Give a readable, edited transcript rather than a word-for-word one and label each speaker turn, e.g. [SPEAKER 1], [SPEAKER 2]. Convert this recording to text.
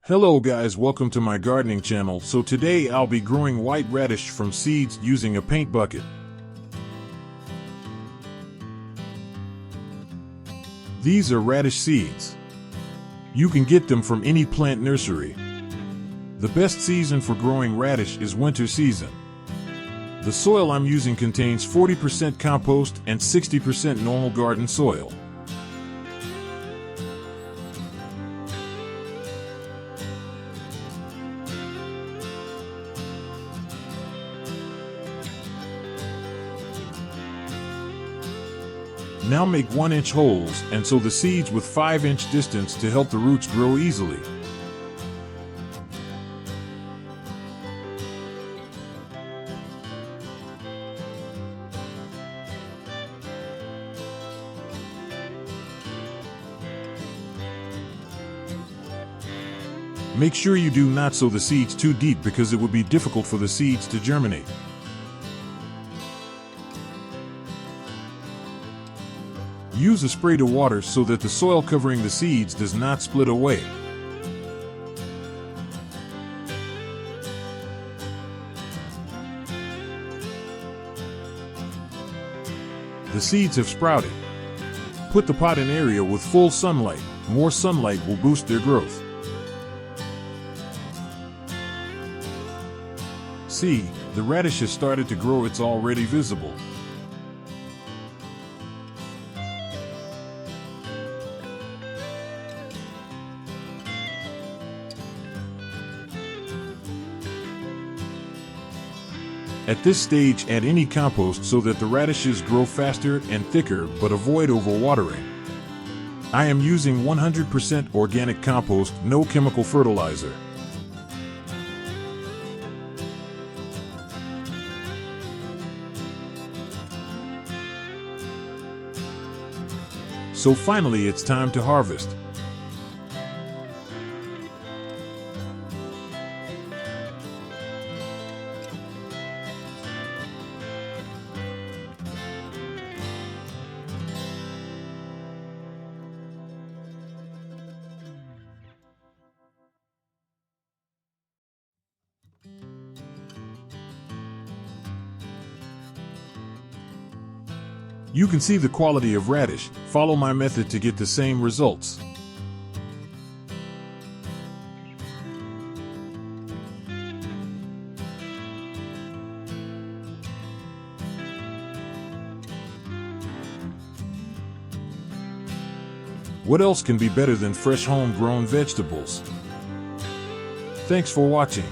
[SPEAKER 1] Hello guys, welcome to my gardening channel. So today I'll be growing white radish from seeds using a paint bucket. These are radish seeds. You can get them from any plant nursery. The best season for growing radish is winter season. The soil I'm using contains 40% compost and 60% normal garden soil. Now make 1-inch holes and sow the seeds with 5-inch distance to help the roots grow easily. Make sure you do not sow the seeds too deep because it would be difficult for the seeds to germinate. Use a spray to water so that the soil covering the seeds does not split away. The seeds have sprouted. Put the pot in an area with full sunlight. More sunlight will boost their growth. See, the radish has started to grow. It's already visible. At this stage, add any compost so that the radishes grow faster and thicker, but avoid overwatering. I am using 100% organic compost, no chemical fertilizer. So finally, it's time to harvest. You can see the quality of radish. Follow my method to get the same results. What else can be better than fresh homegrown vegetables? Thanks for watching.